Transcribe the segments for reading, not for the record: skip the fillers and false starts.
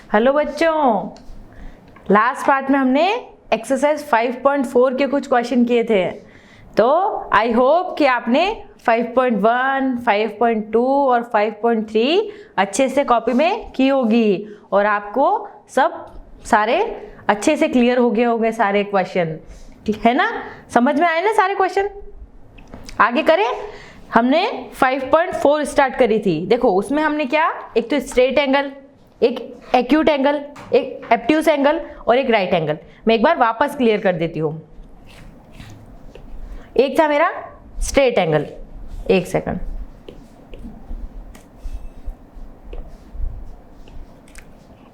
Hello बच्चों, last part में हमने एक्सरसाइज 5.4 के कुछ क्वेश्चन किए थे। तो आई होप कि आपने 5.1, 5.2 और 5.3 अच्छे से कॉपी में की होगी और आपको सब सारे अच्छे से क्लियर हो गए होंगे सारे क्वेश्चन, है ना? समझ में आए ना सारे क्वेश्चन? आगे करें। हमने 5.4 स्टार्ट करी थी। देखो उसमें हमने क्या, एक तो स्ट्रेट एंगल, एक एक्यूट एंगल, एक एब्ट्यूस एंगल और एक राइट एंगल। मैं एक बार वापस क्लियर कर देती हूँ। एक था मेरा स्ट्रेट एंगल, एक सेकंड,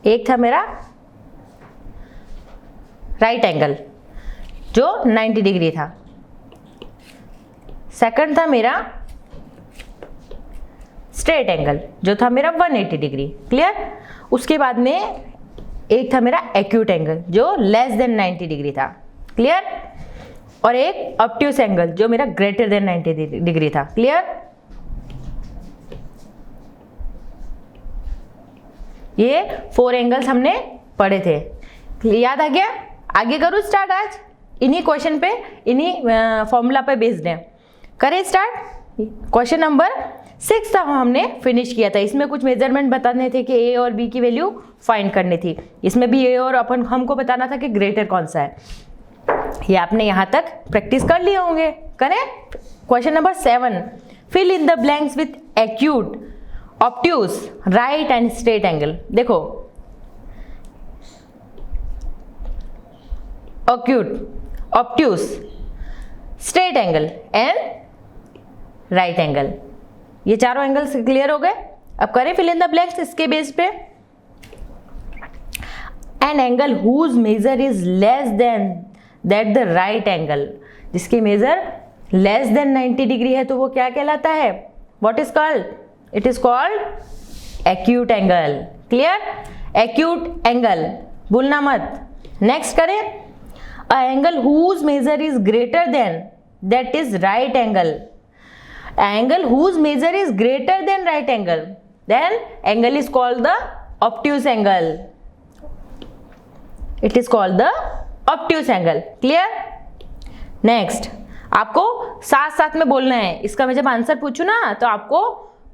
एक था मेरा राइट एंगल जो 90 डिग्री था, सेकंड था मेरा स्ट्रेट एंगल जो था मेरा 180 डिग्री। क्लियर? उसके बाद में एक था मेरा एक्यूट एंगल जो लेस देन 90 डिग्री था। क्लियर? और एक ऑब्ट्यूस एंगल जो मेरा ग्रेटर देन 90 डिग्री था। क्लियर? ये 4 एंगल्स हमने पढ़े थे। याद आ गया? आगे करूँ स्टार्ट। आज इन्हीं क्वेश्चन पे, इन्हीं फॉर्मूला पे बेस्ड है। करें स्टार्ट। क्वेश्चन नंबर 6 था, हमने फिनिश किया था। इसमें कुछ मेजरमेंट बताने थे कि ए और बी की वैल्यू फाइंड करनी थी। इसमें भी ए और हमको बताना था कि ग्रेटर कौन सा है। ये आपने यहाँ तक प्रैक्टिस कर लिए होंगे। करें question number 7। Fill in the blanks with acute, obtuse, right and straight angle. देखो acute, obtuse, straight angle and right angle, ये चारों एंगल्स क्लियर हो गए। अब करें फिल इन द ब्लैंक्स इसके बेस पे। An angle whose measure is less than that the right angle, जिसकी मेजर लेस देन 90 डिग्री है तो वो क्या कहलाता है? What is called? It is called acute angle. Clear? Acute angle भूलना मत। नेक्स्ट करें। A angle whose measure is greater than that is right angle. Angle whose measure is greater than right angle, then angle is called the obtuse angle. It is called the obtuse angle. Clear? Next, आपको साथ साथ में बोलना है। इसका मैं जब answer पूछूं ना तो आपको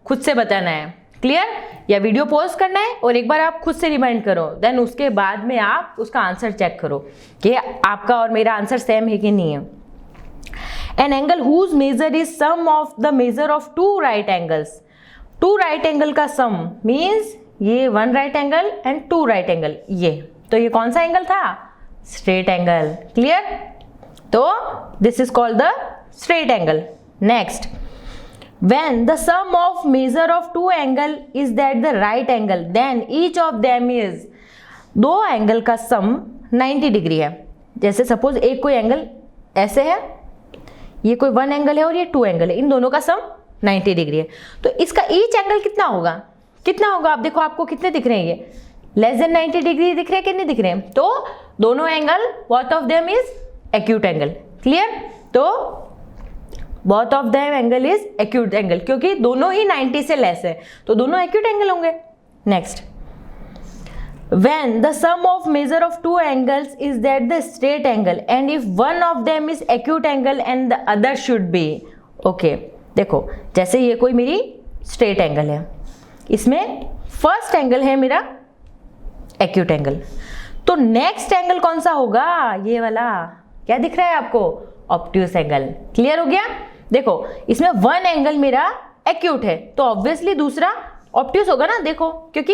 खुद से बताना है। क्लियर? या वीडियो पॉज करना है और एक बार आप खुद से रिमाइंड करो, देन उसके बाद में आप उसका आंसर चेक करो कि आपका और मेरा आंसर सेम है कि नहीं है। An angle whose measure is sum of the measure of two right angles. Two right angle का sum means ये one right angle and two right angle। ये तो ये कौन सा एंगल था? Straight angle। Clear? तो this is called the straight angle. Next, when the sum of measure of two angle is that the right angle, then each of them is, दो angle का सम 90 degree है। जैसे suppose एक कोई angle ऐसे है, ये कोई 1 एंगल है और ये 2 एंगल है, इन दोनों का सम 90 डिग्री है। तो इसका ईच एंगल कितना होगा? कितना होगा? आप देखो आपको कितने दिख रहे हैं? ये लेस देन 90 डिग्री दिख रहे हैं कि नहीं दिख रहे हैं? तो दोनों angle both of them is acute angle. Clear? तो both of them angle is acute angle, क्योंकि दोनों ही 90 से लेस है तो दोनों एक्यूट एंगल होंगे। Next, when the sum of measure of two angles is that the straight angle and if one of them is acute angle and the other should be okay। देखो जैसे ये कोई मेरी straight angle है, इसमें first angle है मेरा acute angle, तो नेक्स्ट एंगल कौन सा होगा? ये वाला क्या दिख रहा है आपको? Obtuse angle. क्लियर हो गया? देखो इसमें 1 एंगल मेरा एक्यूट है तो ऑब्वियसली दूसरा ऑब्ट्यूस होगा ना। देखो क्योंकि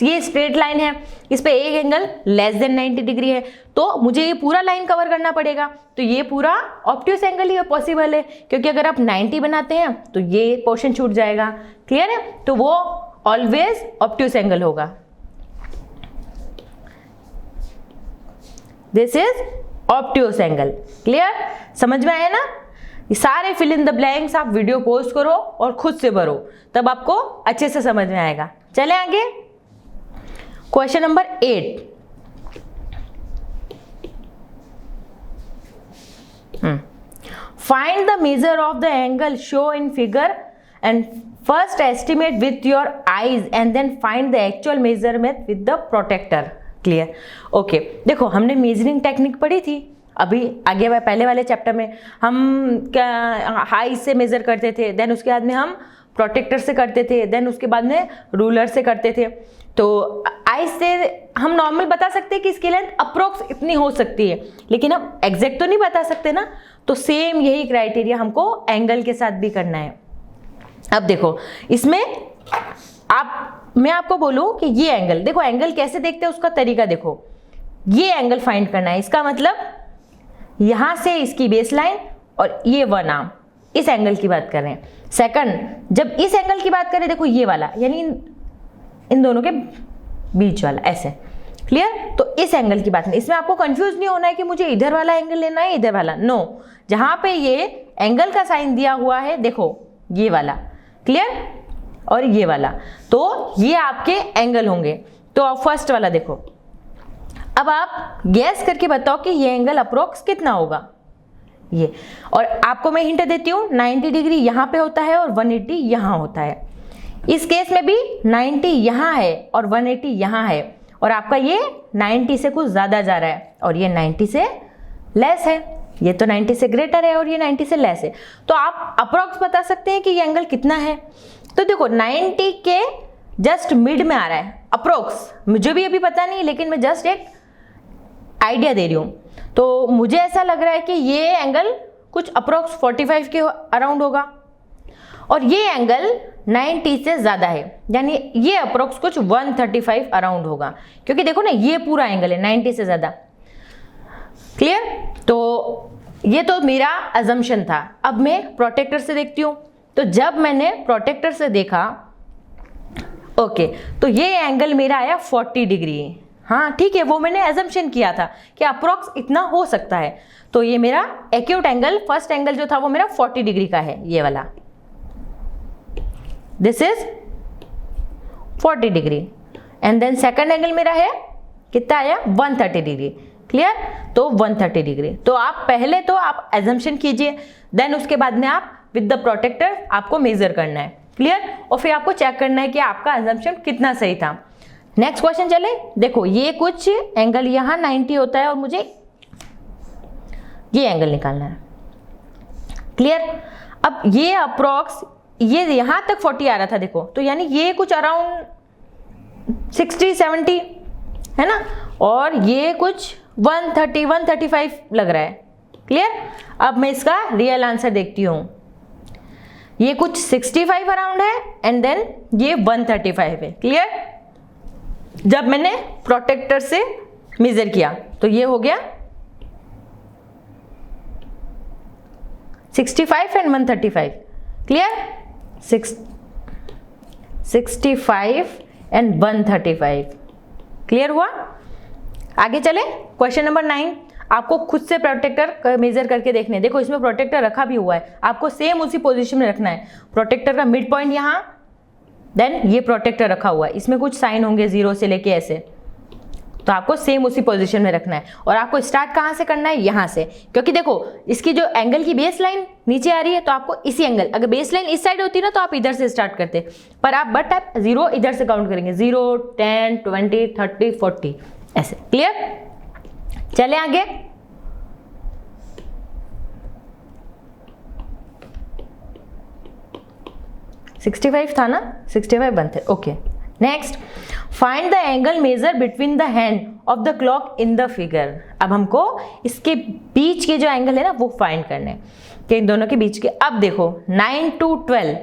ये स्ट्रेट लाइन है, इस पे एक एंगल लेस देन 90 डिग्री है तो मुझे ये पूरा लाइन कवर करना पड़ेगा, तो ये पूरा ऑब्ट्यूस एंगल ही पॉसिबल है, क्योंकि अगर आप 90 बनाते हैं तो ये पोर्शन छूट जाएगा। क्लियर है? तो वो ऑलवेज ऑब्ट्यूस एंगल होगा। This is obtuse angle. Clear? समझ में आया ना? ये सारे फिल इन द ब्लैंक्स आप वीडियो पोस्ट करो और खुद से भरो, तब आपको अच्छे से समझ में आएगा। चले आगे। Question number 8। Find the measure of the angle show in figure and first estimate with your eyes and then find the actual measurement with the protractor. Clear? Okay, देखो हमने मेजरिंग टेक्निक पढ़ी थी अभी आगे पहले वाले चैप्टर में। हम क्या हाई से मेजर करते थे, देन उसके बाद में हम प्रोटेक्टर से करते थे, देन उसके बाद में रूलर से करते थे। तो आई से हम नॉर्मल बता सकते हैं कि इसकी लेंथ अप्रोक्स इतनी हो सकती है, लेकिन हम एग्जैक्ट तो नहीं बता सकते ना। तो सेम यही क्राइटेरिया हमको एंगल के साथ भी करना है। अब देखो इसमें मैं आपको बोलूं कि ये एंगल, देखो एंगल कैसे देखते हैं उसका तरीका देखो। ये एंगल फाइंड करना है, इसका मतलब यहां से इसकी बेस लाइन और ये वन आर्म, इस एंगल की बात कर रहे हैं। सेकंड, जब इस एंगल की बात करें, देखो ये वाला यानी इन दोनों के बीच वाला, ऐसे। क्लियर? तो इस एंगल की बात नहीं, इसमें आपको कंफ्यूज नहीं होना है कि मुझे इधर वाला एंगल लेना है इधर वाला, नो। जहां पे ये एंगल का साइन दिया हुआ है, देखो ये वाला, क्लियर, और ये वाला, तो ये आपके एंगल होंगे। तो आप फर्स्ट वाला देखो, अब आप गैस करके बताओ कि ये एंगल अप्रोक्स कितना होगा ये। और आपको मैं हिंट देती हूँ, 90 डिग्री यहाँ पे होता है और 180 यहाँ होता है। इस केस में भी 90 यहाँ है और 180 यहाँ है, और आपका ये 90 से कुछ ज्यादा जा रहा है और ये 90 से लेस है। ये तो 90 से ग्रेटर है और ये 90 से लेस है। तो आप अप्रोक्स बता सकते हैं कि ये एंगल कितना है। तो देखो 90 के जस्ट मिड में आ रहा है अप्रोक्स, मुझे भी अभी पता नहीं, लेकिन मैं जस्ट एक आइडिया दे रही हूं। तो मुझे ऐसा लग रहा है कि ये एंगल कुछ अप्रोक्स 45 के अराउंड होगा और ये एंगल 90 से ज्यादा है, यानी ये अप्रोक्स कुछ 135 अराउंड होगा, क्योंकि देखो ना ये पूरा एंगल है 90 से ज्यादा। क्लियर? तो ये तो मेरा अजम्पशन था। अब मैं प्रोटेक्टर से देखती हूँ। तो जब मैंने प्रोटेक्टर से देखा, ओके, तो ये एंगल मेरा आया 40 डिग्री। हाँ ठीक है, वो मैंने अजम्पशन किया था कि अप्रोक्स इतना हो सकता है। तो ये मेरा एक्यूट एंगल, फर्स्ट एंगल जो था वो मेरा 40 डिग्री का है, ये वाला, this is 40 degree. And then second angle मेरा है कितना आया, 130 डिग्री। क्लियर? तो 130 डिग्री। तो आप पहले तो आप अजम्पशन कीजिए, देन उसके बाद में आप विद द प्रोटेक्टर आपको मेजर करना है। क्लियर? और फिर आपको चेक करना है कि आपका अजम्पशन कितना सही था। नेक्स्ट क्वेश्चन चले। देखो ये कुछ एंगल यहाँ 90 होता है और मुझे ये एंगल निकालना है। क्लियर? अब ये अप्रोक्स ये यहां तक 40 आ रहा था, देखो, तो यानी ये कुछ अराउंड 60-70 है ना, और ये कुछ 130-135 लग रहा है। क्लियर? अब मैं इसका रियल आंसर देखती हूं। ये कुछ 65 अराउंड है एंड देन ये 135 है। क्लियर? जब मैंने प्रोटेक्टर से मेजर किया तो ये हो गया 65 एंड 135। क्लियर? 65 एंड 135। क्लियर हुआ? आगे चले। क्वेश्चन नंबर 9, आपको खुद से प्रोटेक्टर मेजर करके देखने। देखो इसमें प्रोटेक्टर रखा भी हुआ है, आपको सेम उसी पोजीशन में रखना है। प्रोटेक्टर का मिड पॉइंट यहाँ, देन ये प्रोटेक्टर रखा हुआ है, इसमें कुछ साइन होंगे 0 से लेके ऐसे, तो आपको सेम उसी पोजीशन में रखना है। और आपको स्टार्ट कहाँ से करना है, यहाँ से, क्योंकि देखो इसकी जो एंगल की बेस लाइन नीचे आ रही है, तो आपको इसी एंगल, अगर बेस लाइन इस साइड होती ना तो आप इधर से स्टार्ट करते, पर आप 0 इधर से काउंट करेंगे, 0, 10, 20, 30, 40 ऐसे। क्लियर? चले आगे। $65 था ना, 65 बनते। Okay, next, find the angle major between the hand of the clock in the figure. अब हमको इसके बीच के जो एंगल है ना वो फाइंड करने हैं, कि इन दोनों के बीच के। अब देखो 9 to 12,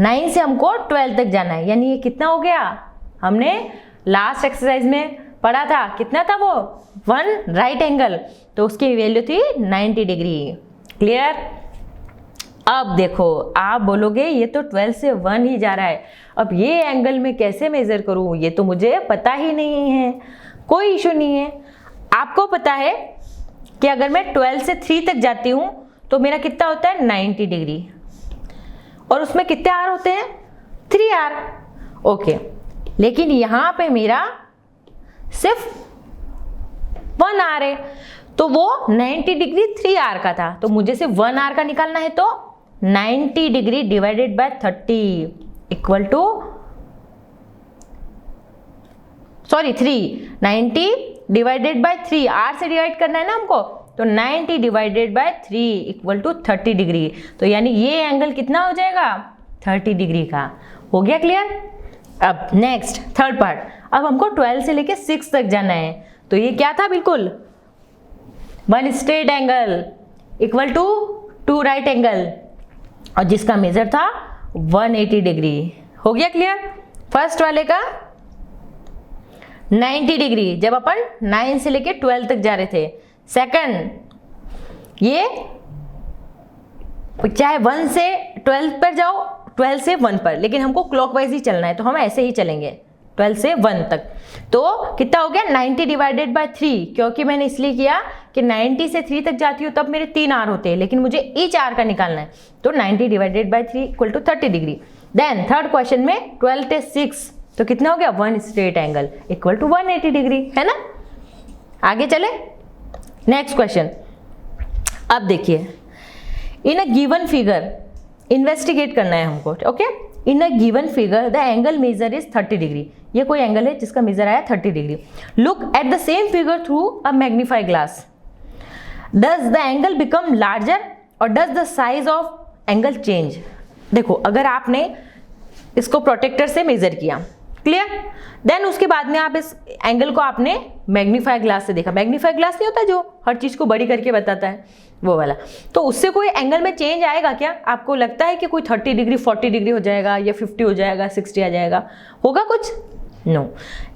9 से हमको 12 तक जाना है, यानी ये कितना हो गया, हमने लास्ट एक्सरसाइज में पढ़ा था, कितना था वो, 1 राइट एंगल, तो उसकी वैल्यू थी 90 डिग्री। क्लियर? अब देखो आप बोलोगे ये तो 12 से 1 ही जा रहा है, अब ये एंगल में कैसे मेजर करूं, ये तो मुझे पता ही नहीं है। कोई इशू नहीं है, आपको पता है कि अगर मैं 12 से 3 तक जाती हूं तो मेरा कितना होता है 90 डिग्री, और उसमें कितने आर होते हैं, 3 आर। ओके, लेकिन यहां पे मेरा सिर्फ 1 आर है, तो वो 90 डिग्री 3 आर का था, तो मुझे सिर्फ 1 आर का निकालना है, तो 90 degree divided by 30 equal to 3, 90 divided by 3, आर से डिवाइड करना है ना हमको, तो 90 divided by 3 equal to 30 degree. तो यानी ये एंगल कितना हो जाएगा, 30 डिग्री का। हो गया क्लियर। अब नेक्स्ट थर्ड पार्ट, अब हमको 12 से लेके 6 तक जाना है। तो ये क्या था, बिल्कुल 1 straight angle equal to 2 right angle, और जिसका मेजर था 180 डिग्री। हो गया क्लियर। फर्स्ट वाले का 90 डिग्री जब अपन 9 से लेके 12 तक जा रहे थे। सेकंड, ये चाहे 1 से 12 पर जाओ, 12 से 1 पर, लेकिन हमको क्लॉकवाइज ही चलना है, तो हम ऐसे ही चलेंगे 12 से 1 तक। तो कितना हो गया, 90 डिवाइडेड बाय 3, क्योंकि मैंने इसलिए किया कि 90 से 3 तक जाती हूँ तब मेरे 3 आर होते हैं, लेकिन मुझे ईच आर का निकालना है, तो 90 divided by 3 equal to 30 degree. Then third question में 12 से 6, तो कितना हो गया, 1 straight angle equal to 180 degree, है ना। आगे चले नेक्स्ट क्वेश्चन। अब देखिए, in a given figure investigate करना है हमको, okay. In a given figure the angle measure is 30 degree. ये कोई एंगल है जिसका मेजर आया 30 degree. Look at the same figure through a magnify glass. Does the angle become larger और does the size of angle change. देखो, अगर आपने इसको प्रोटेक्टर से मेजर किया, क्लियर, देन उसके बाद में आप इस एंगल को आपने मैग्नीफाई ग्लास से देखा। मैग्नीफाई ग्लास नहीं होता जो हर चीज को बड़ी करके बताता है, वो वाला, तो उससे कोई एंगल में चेंज आएगा क्या? आपको लगता है कि कोई 30 डिग्री 40 डिग्री हो जाएगा, या 50 हो जाएगा, 60 आ जाएगा, होगा कुछ? नो।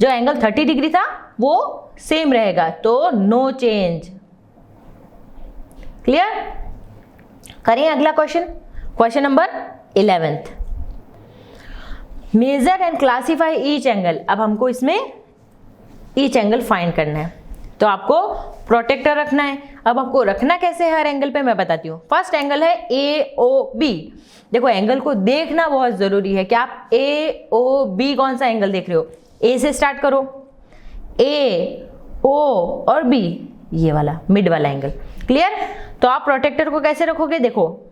जो एंगल 30 डिग्री था वो सेम रहेगा, तो नो चेंज। क्लियर। करें अगला question, question number 11th। Measure and classify each angle. अब हमको इसमें ईच एंगल फाइंड करना है, तो आपको प्रोटेक्टर रखना है। अब आपको रखना कैसे है हर एंगल पे, मैं बताती हूँ। फर्स्ट एंगल है AOB। देखो, एंगल को देखना बहुत जरूरी है कि आप AOB कौन सा एंगल देख रहे हो। A से स्टार्ट करो, A, O और B, ये वाला मिड वाला एंगल। क्लियर। तो आप प्रोटेक्टर को कैसे रखोगे, देखो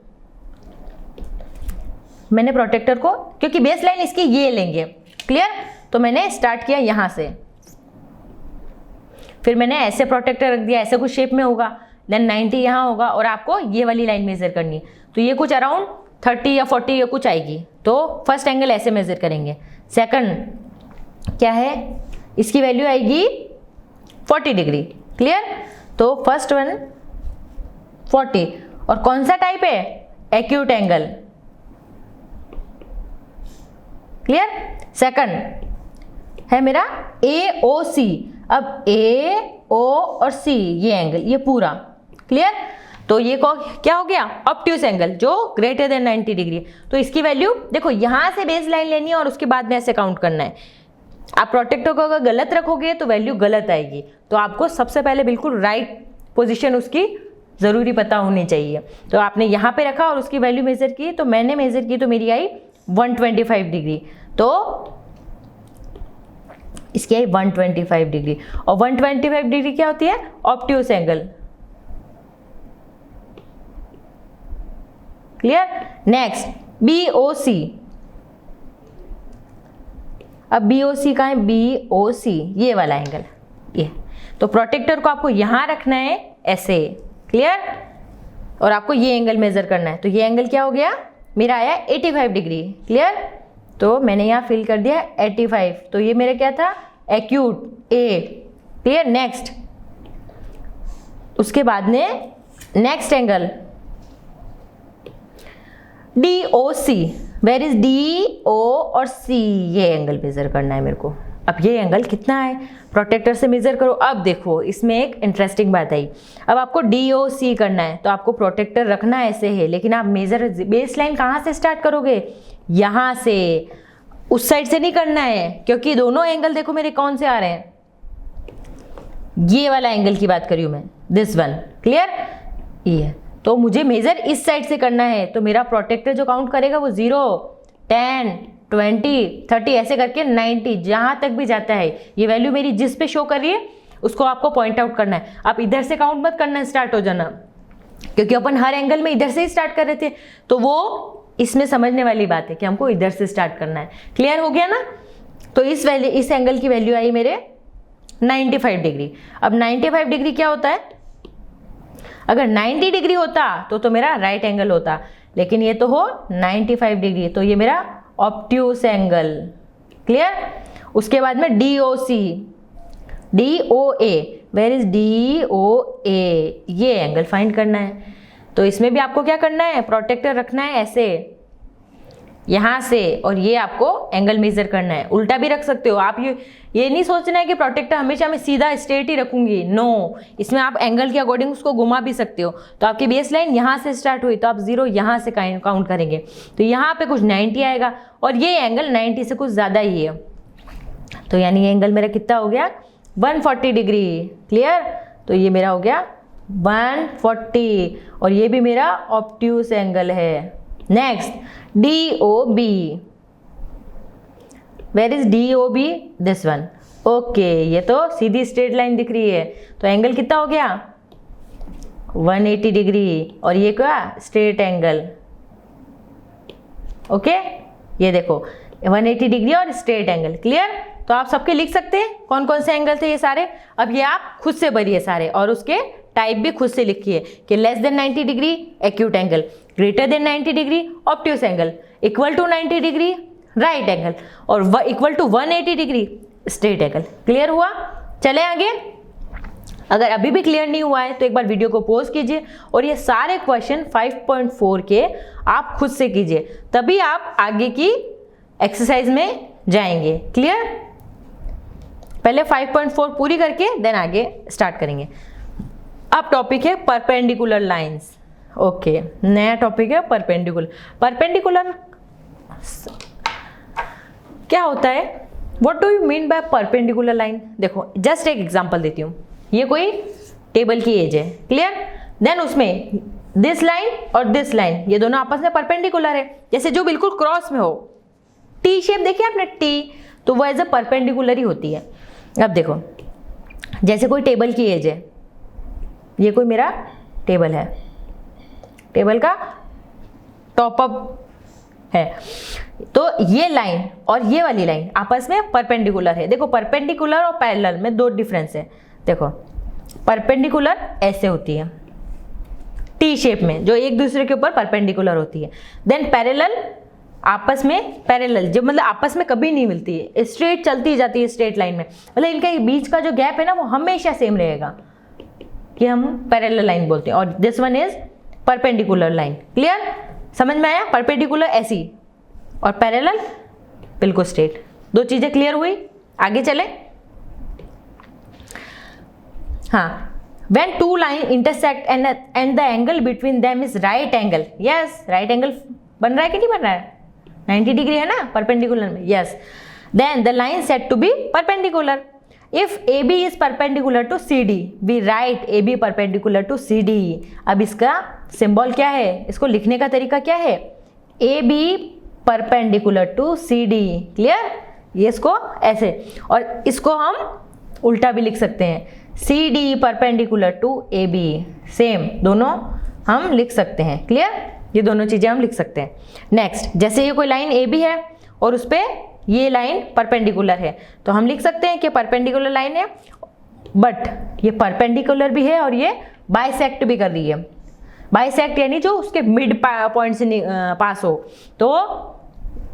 मैंने प्रोटेक्टर को, क्योंकि बेस लाइन इसकी ये लेंगे, क्लियर, तो मैंने स्टार्ट किया यहां से, फिर मैंने ऐसे प्रोटेक्टर रख दिया, ऐसे कुछ शेप में होगा, देन 90 यहां होगा, और आपको ये वाली लाइन मेजर करनी है, तो ये कुछ अराउंड 30 या 40 या कुछ आएगी। तो फर्स्ट एंगल ऐसे मेजर करेंगे। सेकंड क्या है, इसकी वैल्यू आएगी 40 डिग्री। क्लियर। तो फर्स्ट वन 40, और कौन सा टाइप है, एक्यूट एंगल। क्लियर। सेकंड है मेरा AOC। अब A, O और C ये एंगल, ये पूरा। क्लियर। तो ये क्या हो गया, ऑब्ट्यूस एंगल जो ग्रेटर देन 90 डिग्री। तो इसकी वैल्यू देखो, यहां से बेस लाइन लेनी है और उसके बाद में ऐसे काउंट करना है। आप प्रोटेक्टर को अगर गलत रखोगे तो वैल्यू गलत आएगी, तो आपको सबसे पहले बिल्कुल राइट पोजीशन उसकी जरूरी पता होनी चाहिए। तो आपने यहाँ पे रखा और उसकी वैल्यू मेजर की, तो मैंने मेजर की तो मेरी आई 125 डिग्री, तो इसकी आई 125 डिग्री। और 125 डिग्री क्या होती है, obtuse angle. Clear. Next BOC। अब BOC का है, BOC ये वाला एंगल, ये। तो प्रोटेक्टर को आपको यहां रखना है ऐसे। क्लियर। और आपको ये एंगल मेजर करना है, तो ये एंगल क्या हो गया, मेरा आया 85 डिग्री। क्लियर। तो मैंने यहाँ फिल कर दिया 85, तो ये मेरा क्या था, एक्यूट A। क्लियर। नेक्स्ट, उसके बाद में next angle DOC। Where is DO और C, ये एंगल मेजर करना है मेरे को। अब ये एंगल कितना है, प्रोटेक्टर से मेजर करो। अब देखो, इसमें एक इंटरेस्टिंग बात आई। अब आपको DOC करना है, तो आपको प्रोटेक्टर रखना ऐसे है, लेकिन आप मेजर बेस लाइन कहाँ से स्टार्ट करोगे, यहां से, उस साइड से नहीं करना है, क्योंकि दोनों एंगल देखो मेरे कौन से आ रहे हैं, ये वाला एंगल की बात कर रही हूं मैं, दिस वन। क्लियर। ये तो मुझे मेजर इस साइड से करना है, तो मेरा प्रोटेक्टर जो काउंट करेगा वो 0, 10, 20, 30 ऐसे करके 90 जहां तक भी जाता है, ये वैल्यू मेरी जिस पे शो कर रही है उसको आपको पॉइंट आउट करना है। आप इधर से काउंट मत करना स्टार्ट हो जाना, क्योंकि अपन हर एंगल में इधर से ही स्टार्ट कर रहे थे, तो वो इसमें समझने वाली बात है कि हमको इधर से स्टार्ट करना है। क्लियर हो गया ना? तो इस एंगल की वैल्यू आई मेरे 95 डिग्री। अब 95 डिग्री क्या होता है? अगर 90 डिग्री होता तो मेरा राइट एंगल होता, लेकिन ये तो हो 95 डिग्री, तो ये मेरा ऑब्ट्यूस एंगल। क्लियर? उसके बाद में DOC, DOA, where is DOA, ये एंगल फाइंड करना है। तो इसमें भी आपको क्या करना है? प्रोटेक्टर रखना है ऐसे यहां से, और ये आपको एंगल मेजर करना है। उल्टा भी रख सकते हो आप, ये नहीं सोचना है कि प्रोटेक्टर हमेशा मैं सीधा स्ट्रेट ही रखूंगी, नो, इसमें आप एंगल के अकॉर्डिंग उसको घुमा भी सकते हो। तो आपकी बेस लाइन यहां से स्टार्ट हुई, तो आप 0 यहां से काउंट करेंगे, तो यहां पे कुछ 90 आएगा, और ये एंगल 90 से कुछ ज्यादा ही है, तो यानी ये एंगल मेरा कितना हो गया? 140 डिग्री। क्लियर? तो ये मेरा हो गया 140, और ये भी मेरा ऑब्ट्यूस एंगल है। Next DOB, where is DOB? This one. Okay, ये तो सीधी स्ट्रेट लाइन दिख रही है, तो एंगल कितना हो गया? 180 डिग्री, और ये क्या? Straight angle. ओके, ये देखो 180 डिग्री और स्ट्रेट एंगल। क्लियर? तो आप सबके लिख सकते हैं कौन कौन से एंगल थे ये सारे। अब ये आप खुद से भरिए सारे, और उसके टाइप भी खुद से लिखिए कि less than 90 degree acute angle, greater than 90 degree obtuse angle, equal to 90 degree right angle, और equal to 180 degree straight angle. Clear हुआ? चले आगे। अगर अभी भी क्लियर नहीं हुआ है तो एक बार वीडियो को पॉज कीजिए, और ये सारे क्वेश्चन 5.4 के आप खुद से कीजिए, तभी आप आगे की एक्सरसाइज में जाएंगे। क्लियर? पहले 5.4 पूरी करके देन आगे स्टार्ट करेंगे। अब टॉपिक है परपेंडिकुलर लाइंस। ओके, नया टॉपिक है परपेंडिकुलर। परपेंडिकुलर क्या होता है? What do you mean by perpendicular line? देखो, जस्ट एक एग्जांपल देती हूँ। ये कोई टेबल की एज है, क्लियर? देन उसमें दिस लाइन और दिस लाइन, ये दोनों आपस में परपेंडिकुलर है, जैसे जो बिल्कुल क्रॉस में हो। टी शेप देखिए आपने, टी, तो वो एज ए परपेंडिकुलर ही होती है। अब देखो, जैसे कोई टेबल की एज है, ये कोई मेरा टेबल है, टेबल का टॉप अप है, तो ये लाइन और ये वाली लाइन आपस में परपेंडिकुलर है। देखो, परपेंडिकुलर और पैरेलल में दो डिफरेंस है। देखो, परपेंडिकुलर ऐसे होती है टी शेप में, जो एक दूसरे के ऊपर परपेंडिकुलर होती है। देन पैरेलल, आपस में पैरेलल, जो मतलब आपस में कभी नहीं मिलती है, स्ट्रेट चलती जाती है स्ट्रेट लाइन में, मतलब इनका बीच का जो गैप है ना वो हमेशा सेम रहेगा, कि हम पैरेलल लाइन बोलते हैं। और this one is perpendicular line. Clear? समझ में आया? परपेंडिकुलर ऐसी और पैरेलल बिल्कुल स्ट्रेट। दो चीजें क्लियर हुई? आगे चले। हाँ, when two line intersect and the angle between them is right angle, yes, right angle बन रहा है कि नहीं बन रहा है? 90 डिग्री है ना परपेंडिकुलर में, yes, then the line said to be perpendicular. If AB is perpendicular to CD, we write AB perpendicular to CD. अब इसका सिंबल क्या है? इसको लिखने का तरीका क्या है? AB perpendicular to CD. Clear? ये इसको ऐसे, और इसको हम उल्टा भी लिख सकते हैं, CD परपेंडिकुलर टू AB, सेम, दोनों हम लिख सकते हैं। क्लियर? ये दोनों चीजें हम लिख सकते हैं। नेक्स्ट, जैसे ये कोई लाइन AB है और उस पर ये लाइन परपेंडिकुलर है, तो हम लिख सकते हैं कि परपेंडिकुलर लाइन है, बट ये परपेंडिकुलर भी है और ये बाइसेक्ट भी कर रही है। बाइसेक्ट यानी जो उसके मिड पॉइंट से पास हो, तो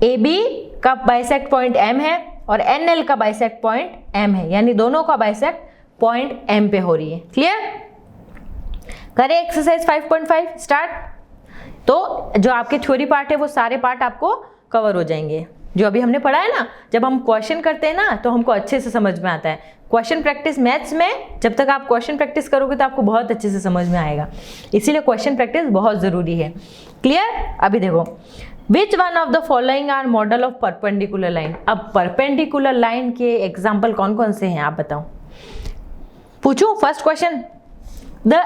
AB का बाइसेक्ट पॉइंट M है और NL का बाइसेक्ट पॉइंट M है, यानी दोनों का बाइसेक्ट पॉइंट M पे हो रही है। क्लियर? करें एक्सरसाइज 5.5 स्टार्ट। तो जो आपके थ्योरी पार्ट है वो सारे पार्ट आपको कवर हो जाएंगे, जो अभी हमने पढ़ा है ना। जब हम क्वेश्चन करते हैं ना तो हमको अच्छे से समझ में आता है। क्वेश्चन प्रैक्टिस मैथ्स में जब तक आप क्वेश्चन प्रैक्टिस करोगे तो आपको बहुत अच्छे से समझ में आएगा, इसीलिए क्वेश्चन प्रैक्टिस बहुत जरूरी है। क्लियर? अभी देखो, which one of the following are model of perpendicular line. अब परपेंडिकुलर लाइन के एग्जाम्पल कौन कौन से हैं आप बताओ। पूछूं first question, the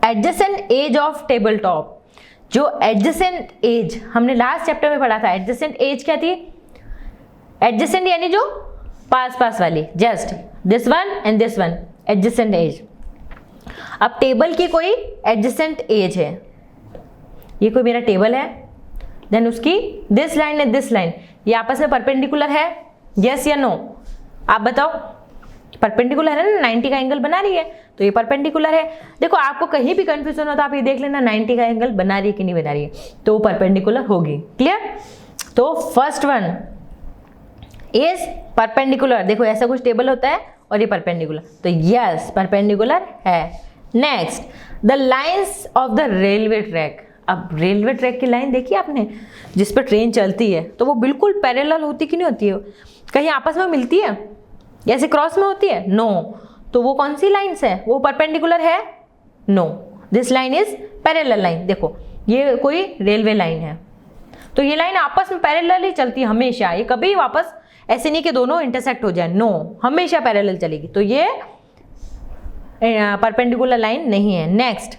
adjacent edge of table top. जो एडजेसेंट एज हमने लास्ट चैप्टर में पढ़ा था, एडजेसेंट एज क्या थी? एडजेसेंट यानी जो पास पास वाली, just this one and this one, adjacent edge. अब टेबल की कोई एडजेसेंट एज है, ये कोई मेरा टेबल है, देन उसकी दिस लाइन है, दिस लाइन, ये आपस में परपेंडिकुलर है, यस या नो? आप बताओ, परपेंडिकुलर है ना, 90 का एंगल बना रही है, तो ये परपेंडिकुलर है। देखो आपको कहीं भी कंफ्यूजन हो तो आप ये देख लेना 90 का एंगल बना रही है कि नहीं बना रही है, तो वो परपेंडिकुलर होगी। क्लियर? तो फर्स्ट वन इज परपेंडिकुलर। देखो ऐसा कुछ टेबल होता है और ये परपेंडिकुलर, तो यस परपेंडिकुलर है। Next, the lines of the railway track. अब रेलवे ट्रैक की लाइन देखी आपने, जिस पर ट्रेन चलती है, तो वो बिल्कुल पैरेलल होती कि नहीं होती है? कहीं आपस में मिलती है या ऐसे क्रॉस में होती है? नो। तो वो कौन सी लाइन्स है? वो परपेंडिकुलर है? No, this line is parallel line. देखो ये कोई रेलवे लाइन है, तो ये लाइन आपस में पैरेलल ही चलती है हमेशा, ये कभी वापस ऐसे नहीं कि दोनों इंटरसेक्ट हो जाए, नो, हमेशा पैरेलल चलेगी, तो ये परपेंडिकुलर लाइन नहीं है। Next,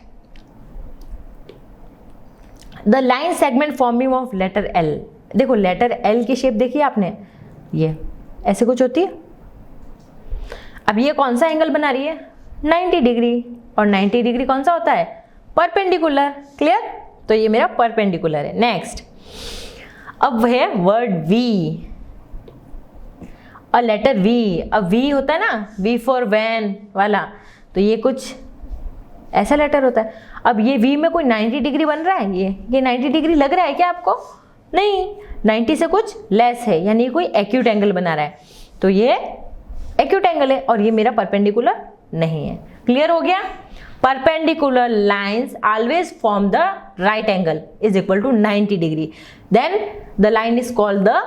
the line segment forming of letter L. देखो लेटर एल की शेप देखी आपने, ये ऐसे कुछ होती है। अब ये कौन सा एंगल बना रही है? 90 डिग्री, और 90 डिग्री कौन सा होता है? परपेंडिकुलर। क्लियर? तो ये मेरा परपेंडिकुलर है। नेक्स्ट, अब है वर्ड वी और लेटर वी। अब वी होता है ना, वी फॉर वैन वाला, तो ये कुछ ऐसा लेटर होता है। अब ये वी में कोई 90 डिग्री बन रहा है, ये 90 डिग्री लग रहा है क्या आपको? नहीं, 90 से कुछ लेस है, यानी कोई एक्यूट एंगल बना रहा है, तो ये एक्यूट एंगल है, और ये मेरा परपेंडिकुलर नहीं है। क्लियर हो गया? Perpendicular lines always form the right angle is equal to 90 degree, then the line is called the